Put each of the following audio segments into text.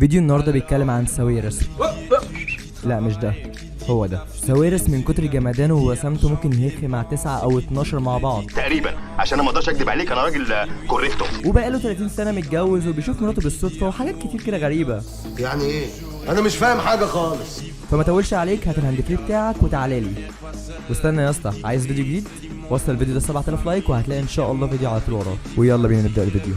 فيديو النهارده بيتكلم عن ساويرس. لا مش ده، هو ده. ساويرس من كتر جمدانه ووسامته ممكن يهخ مع 9 أو 12 مع بعض تقريبا، عشان انا ما اقدرش اكدب عليك، انا راجل كوريكتو. وبقاله 30 سنه متجوز وبيشوف مراته بالصدفه وحاجات كتير كده غريبه. يعني ايه؟ انا مش فاهم حاجه خالص. فما تقولش عليك، هات الهاند فري بتاعك وتعالى لي. واستنى يا اسطى، عايز فيديو جديد؟ وصل الفيديو ده 7000 لايك وهتلاقي ان شاء الله فيديو على طول وراه. ويلا بينا نبدا الفيديو.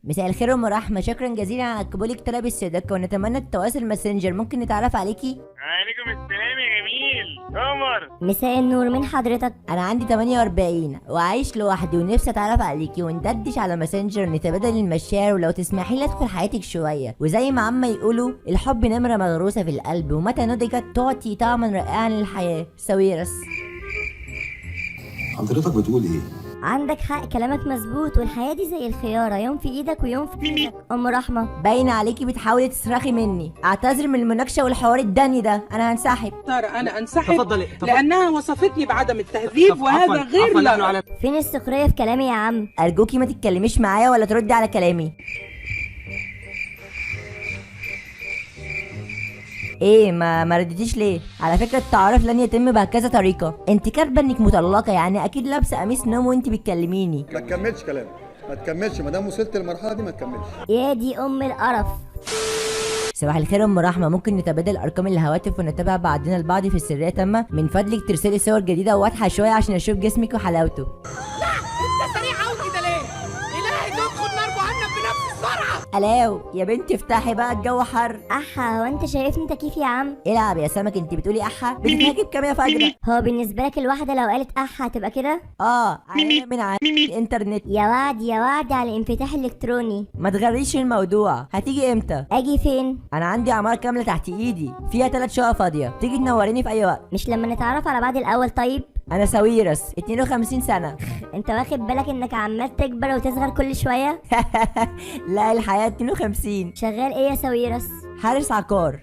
مساء الخير ام رحمه، شكرا جزيلا على قبولك طلب الصداقه ونتمنى التواصل ماسنجر. ممكن نتعرف عليكي؟ عليكم السلام يا جميل قمر. مساء النور، من حضرتك؟ انا عندي 48 وعايش لوحدي ونفسي اتعرف عليكي وندردش على ماسنجر نتبادل المشاعر، ولو تسمحي لي ادخل حياتك شويه. وزي ما عم يقولوا الحب نمره مغروسه في القلب ومتى نضجت تعطي طعما رائعا للحياه. ساويرس. حضرتك بتقول ايه؟ عندك حق، كلامك مظبوط، والحياة دي زي الخيارة، يوم في ايدك ويوم في ايدك. ام رحمة، باين عليكي بتحاولي تصرخي مني. اعتذر من المناقشه والحوار الدني ده، انا هنسحب. ترى انا انسحب لانها وصفتني بعدم التهذيب وهذا غير لائق. فين السخرية في كلامي يا عم؟ ارجوكي ما تتكلميش معايا ولا تردي على كلامي. ايه ما رديتيش ليه؟ على فكره التعارف لن يتم بهكذا طريقه. انت كاتبه انك مطلقه، يعني اكيد لابسه قميص نوم وانت بتكلميني. ما تكملش كلام، ما تكملش، ما دام وصلت للمرحله دي ما تكملش. يا دي ام القرف. صباح الخير ام رحمه، ممكن نتبادل ارقام الهواتف ونتابع بعضنا البعض في السريه تامه؟ من فضلك ترسلي صور جديده وواضحه شويه عشان اشوف جسمك وحلاوته. لا انت سريع قوي كده ليه؟ الهي تدخل نار جهنم بنفس السرعه. الاو يا بنتي افتحي بقى، الجو حر. احا، هو انت شايفني تكييف يا عم؟ العب يا سمك، انت بتقولي احا؟ بتتهاجي بكام يا فجره؟ هو بالنسبة لك الواحدة لو قالت احا هتبقى كده؟ عينيا من عين الانترنت. يا وعد يا وعد على الانفتاح الالكتروني. ما تغريش الموضوع. هتيجي امتى؟ اجي فين؟ انا عندي عماره كامله تحت ايدي فيها 3 شقق فاضيه، تيجي تنوريني في اي وقت. مش لما نتعرف على بعض الاول طيب؟ انا ساويرس 52 سنه. انت واخد بالك انك عمال تكبر وتصغر كل شوية؟ لا الحياه 52. شغال ايه يا ساويرس؟ حارس عقار.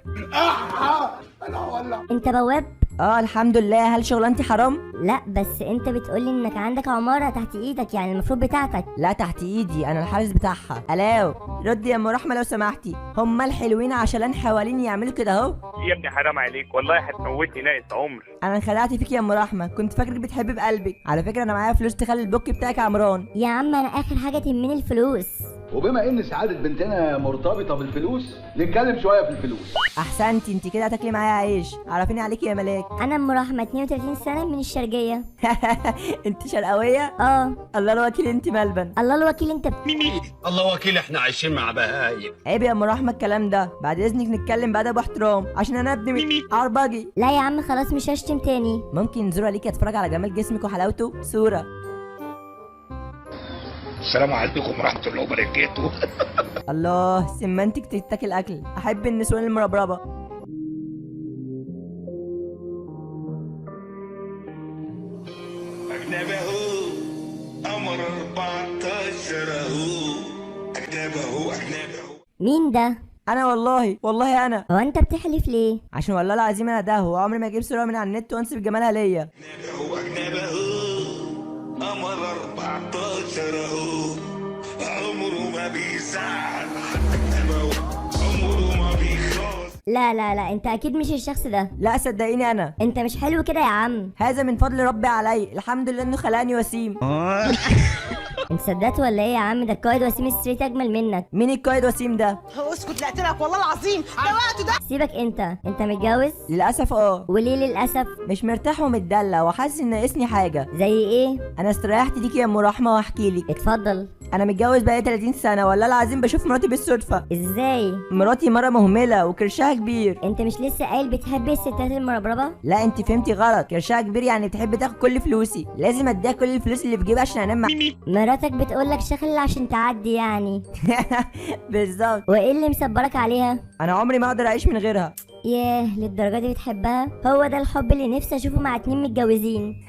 انت بواب؟ الحمد لله. هل شغلانتي حرام؟ لا بس انت بتقولي انك عندك عمارة تحت ايدك، يعني المفروض بتاعتك. لا تحت ايدي، انا الحارس بتاعها. الاو ردي يا ام رحمه لو سمحتي. هم الحلوين عشان حوالين يعملوا كده اهو. يا ابني حرام عليك والله، هتموتني ناقص عمر. انا انخدعت فيك يا ام رحمه، كنت فاكرك بتحبي بقلبك. على فكره انا معايا فلوس تخلي البوك بتاعك عمران. يا عم انا اخر حاجة تهمني الفلوس. وبما ان سعادة بنتنا مرتبطة بالفلوس نتكلم شوية في الفلوس. احسنتي، انت كده هتاكلي معايا عيش. عرفيني عليكي يا ملاك. انا ام رحمة 32 سنة من الشرقية. انت شرقاويه؟ الله الوكيل، انت ملبن. الله الوكيل انت الله وكيل، احنا عايشين مع بهايم. عيب يا ام رحمه الكلام ده. بعد اذنك نتكلم بادب واحترام عشان انا ابني عربجي. لا يا عم خلاص مش هشتم تاني. ممكن زوره ليكي اتفرج على جمال جسمك وحلاوته؟ صوره. السلام عليكم ورحمه الله وبركاته. الله سمنتك تتاكل اكل. احب النسوان المربربه. أجنبي أهو قمر 14 أهو. أجنبي أهو أجنبي أهو. مين ده؟ انا والله انا. هو انت بتحلف ليه؟ عشان والله العظيم انا ده، وعمري ما اجيب صوره من على النت وانسب جمالها ليا. أجنبي أهو أجنبي أهو قمر 14 أهو. عمره ما بيزعل، أجنبي أهو عمره ما بيخاف. لا لا لا، انت اكيد مش الشخص ده. لا صدقيني انا. انت مش حلو كده يا عم. هذا من فضل ربي علي، الحمد لله انه خلاني وسيم. انت صدقت ولا ايه يا عم؟ ده القائد وسيم ستريت اجمل منك. مين القائد وسيم ده؟ اسكت، لا لك والله العظيم ده وقته ده. سيبك، انت متجوز؟ للاسف. وليه للاسف؟ مش مرتاح ومتدلع وحاسس ان ناقصني حاجه. زي ايه؟ انا استريحت ليكي يا ام رحمه واحكي لك. اتفضل. انا متجوز بقالي 30 سنه، والله العظيم بشوف مراتي بالصدفه. ازاي؟ مراتي مره مهمله وكرشها كبير. انت مش لسه قايل بتحب الستات المربربه؟ لا انت فهمتي غلط. كرشها كبير يعني بتحب تاخد كل فلوسي، لازم اديها كل الفلوس اللي في جيبي عشان انام مراتك بتقولك شغل عشان تعدي يعني. بالظبط. وايه اللي مصبرك عليها؟ انا عمري ما اقدر اعيش من غيرها. ياه، للدرجه دي بتحبها؟ هو ده الحب اللي نفسي اشوفه مع 2 متجوزين.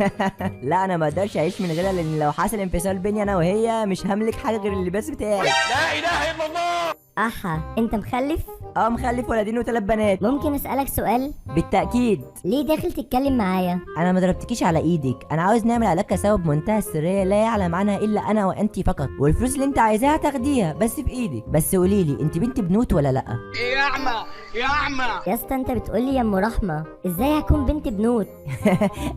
لا انا ما اقدرش اعيش من غيرها، لان لو حصل انفصال بيني انا وهي مش هملك حاجه غير اللباس بتاعي. لا إله إلا الله. احا انت مخلف؟ اه مخلف ولدين و3 بنات. ممكن اسالك سؤال؟ بالتاكيد. ليه داخل تتكلم معايا؟ انا ما ضربتكيش على ايدك، انا عاوز نعمل علاقه سوا بمنتهى السريه لا يعلم عنها الا انا وانت فقط، والفلوس اللي انت عايزاها تاخديها بس في ايدك. بس قولي لي انت بنت بنوت ولا لا؟ يا اعمى يا اعمى يا اسطى انت بتقولي يا ام رحمه، ازاي هكون بنت بنوت؟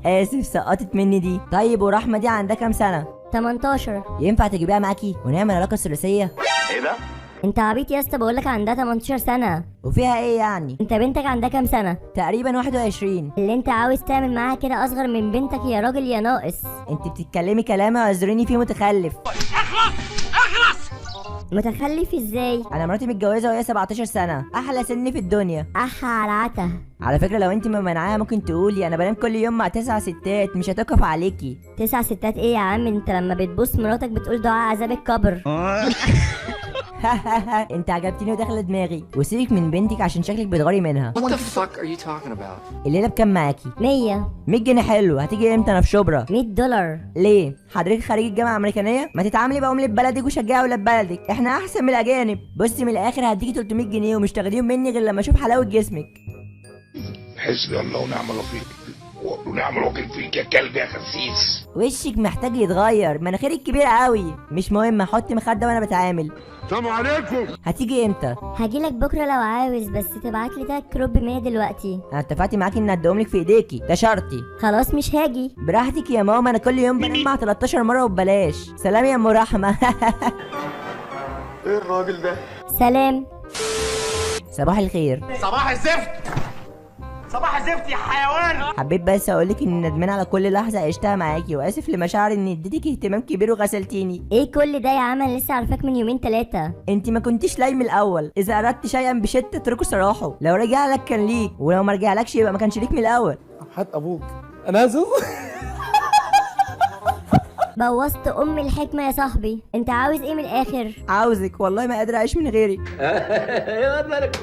اسف سقطت مني دي. طيب ورحمه دي عندها كام سنه؟ 18. ينفع تجيبيها معاكي ونعمل علاقه ثلاثيه؟ ايه ده؟ انت عبيط يا اسطى، بقولك عندها 18 سنه. وفيها ايه يعني؟ انت بنتك عندها كام سنه؟ تقريبا 21. اللي انت عاوز تعمل معاها كده اصغر من بنتك يا راجل يا ناقص. انت بتتكلمي كلام اعذريني فيه متخلف. متخلف ازاي؟ انا مراتي متجوزه وهي 17 سنه، احلى سن في الدنيا. احا على عته. على فكره لو انت ممنعاها ممكن تقولي انا بنام كل يوم مع 9 ستات، مش هتقف عليكي. 9 ستات ايه يا عم؟ انت لما بتبوس مراتك بتقول دعاء عذاب القبر. انت عجبتني وداخله دماغي. وسيبك من بنتك عشان شكلك بتغاري منها. What the fuck are you talking about؟ الليله بكام معاكي؟ 100. 100 جنيه حلو. هتيجي امتى؟ انا في شبرا. $100. ليه؟ حضرتك خريج الجامعه الامريكانيه؟ ما تتعاملي بعمله بلدك وشجعي ولاد بلدك، احنا احسن من الاجانب. بصي من الاخر هديكي 300 جنيه ومش تاخديهم مني غير لما اشوف حلاوه جسمك. حسبي الله ونعم الوكيل ونعم الوكيل فيك يا كلب يا خسيس. وشك محتاج يتغير، مناخيرك كبيره قوي. مش مهم، حط مخده وانا بتعامل. السلام عليكم. هتيجي امتى؟ هجيلك بكره لو عاوز، بس تبعتلي 3 كروب 100 دلوقتي. انا اتفقت معاكي ان اديهم لك في ايديكي، ده شرطي. خلاص مش هاجي. براحتك يا ماما، انا كل يوم بنام مع 13 مره وببلاش. سلام يا ام رحمه. ايه الراجل ده؟ سلام. صباح الخير. صباح الزفت صباح الزفت يا حيوان. حبيت بس اقولك اني ندمان على كل لحظه عشتها معاكي، واسف لمشاعر اني اديتك اهتمام كبير وغسلتيني. ايه كل ده يا عم؟ انا لسه عارفاك من يومين 3. انت ما كنتيش لايم الاول. اذا اردت شيئا بشده اتركه سراحه. لو رجع لك كان ليك، ولو ما رجعلكش يبقى ما كانش ليك من الاول. حد ابوك انا اسف. بوظت ام الحكمه يا صاحبي. انت عاوز ايه من الاخر؟ عاوزك والله، ما قادر اعيش من غيرك.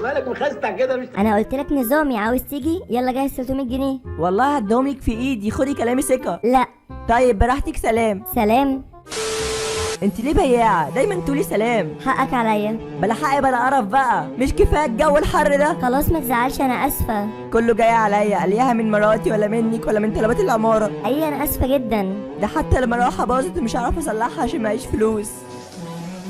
مالك مخستع كده؟ مش انا قلت لك نظامي. عاوز تيجي؟ يلا جاهز 300 جنيه. والله هديهم لك في ايدي، خدي كلامي ثقه. لا. طيب براحتك. سلام. سلام. انت ليه بياعه؟ دايما تقولي سلام. حقك عليا. بلا حق بلا قرف بقى. مش كفايه الجو الحر ده؟ خلاص ما تزعلش، انا اسفه. كله جاي عليا، قليها من مراتي ولا منك ولا من طلبات العماره. اي انا اسفه جدا. ده حتى المروحه باظت ومش عارفه اصلحها عشان معيش فلوس.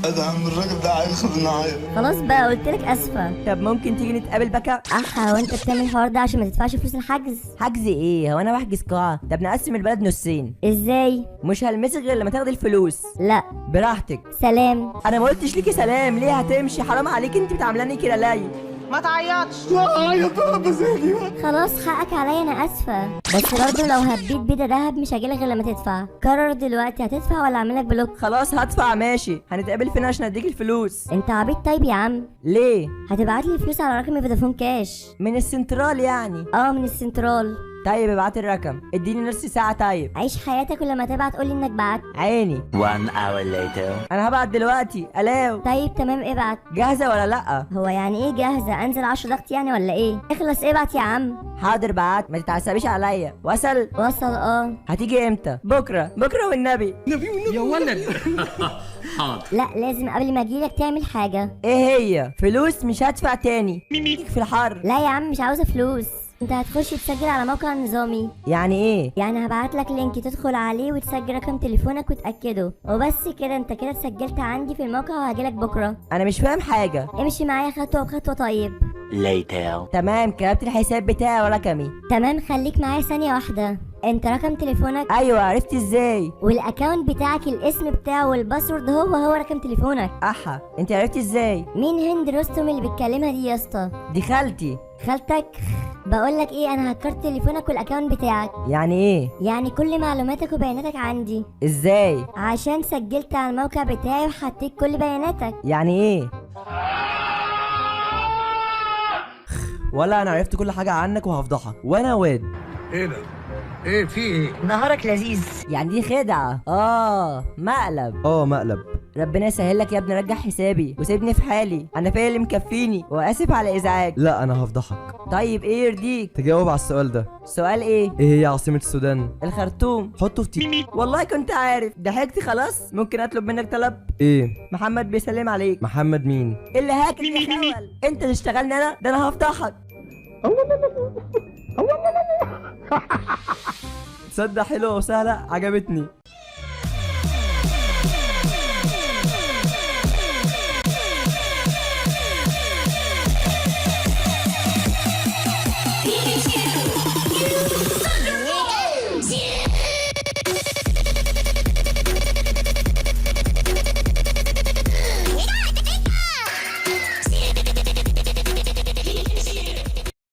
ده عم الراجل ده هياخد معايا. خلاص بقى قلت لك اسفه. طب ممكن تيجي نتقابل بكا؟ احا وانت بتعمل الحوار ده عشان ما تدفعش فلوس الحجز؟ حجز ايه؟ هو انا بحجز قاعه؟ طب نقسم البلد نصين. ازاي؟ مش هلمسك غير لما تاخدي الفلوس. لا. براحتك. سلام. انا ما قلتش ليكي سلام. ليه هتمشي؟ حرام عليك، انت بتعاملاني كده لاي. ما تعيطش. خلاص حقك عليا، انا اسفه. بس برضه لو هبيت بيضه دهب مش هجيلك غير لما تدفع. قرر دلوقتي، هتدفع ولا اعملك بلوك؟ خلاص هدفع. ماشي. هنتقابل فين عشان اديك الفلوس؟ انت عبيط طيب يا عم. ليه؟ هتبعتلي الفلوس على رقم فودافون كاش. من السنترال يعني؟ من السنترال. طيب ابعت الرقم. اديني نص ساعه. طيب عيش حياتك، ولما تبعت قولي انك بعت. عيني. 1 hour later. انا هبعت دلوقتي. الاو. طيب تمام ابعت. جاهزه ولا لا؟ هو يعني ايه جاهزه؟ انزل 10 ضغط يعني ولا ايه؟ اخلص ابعت يا عم. حاضر بعت، ما تتعصبيش عليا. وصل. هتيجي امتى؟ بكره. بكره والنبي. يا ولد. لا لازم قبل ما اجيلك تعمل حاجه. ايه هي؟ فلوس. مش هدفع تاني. ميميك في الحر. لا يا عم مش عاوزه فلوس. انت هتخش تسجل على موقع نظامي. يعني ايه؟ يعني هبعت لك لينك تدخل عليه وتسجل رقم تليفونك وتاكده، وبس كده. انت كده اتسجلت عندي في الموقع وهجيلك بكره. انا مش فاهم حاجه. امشي معايا خطوه بخطوه. طيب later. تمام. كتبت الحساب بتاعي ورقمي. تمام. خليك معايا ثانيه واحده. انت رقم تليفونك؟ ايوه. عرفت ازاي؟ والاكونت بتاعك الاسم بتاعه والباسورد هو رقم تليفونك. احا انت عرفت ازاي؟ مين هند رستم اللي بتكلمها دي يا اسطى؟ دي خالتي. خالتك؟ بقول لك ايه، انا هكرت تليفونك والاكونت بتاعك. يعني ايه؟ يعني كل معلوماتك وبياناتك عندي. ازاي؟ عشان سجلت على الموقع بتاعي وحطيت كل بياناتك. يعني ايه؟ ولا انا عرفت كل حاجه عنك وهفضحك وانا واد. ايه ده؟ ايه في ايه؟ نهارك لذيذ. يعني دي خدعه. مقلب. مقلب. ربنا يسهل لك يا ابني، رجع حسابي وسيبني في حالي، انا فيا اللي مكفيني، واسف على ازعاج. لا انا هفضحك. طيب ايه يرضيك؟ تجاوب على السؤال ده. سؤال ايه؟ ايه هي عاصمة السودان؟ الخرطوم. حطه في تي. والله كنت عارف. ضحكت خلاص. ممكن اطلب منك طلب؟ ايه؟ محمد بيسلم عليك. محمد مين؟ اللي هاكل يا خول. انت اللي اشتغلني انا؟ ده انا هفضحك. تصدق حلوه وسهله، عجبتني.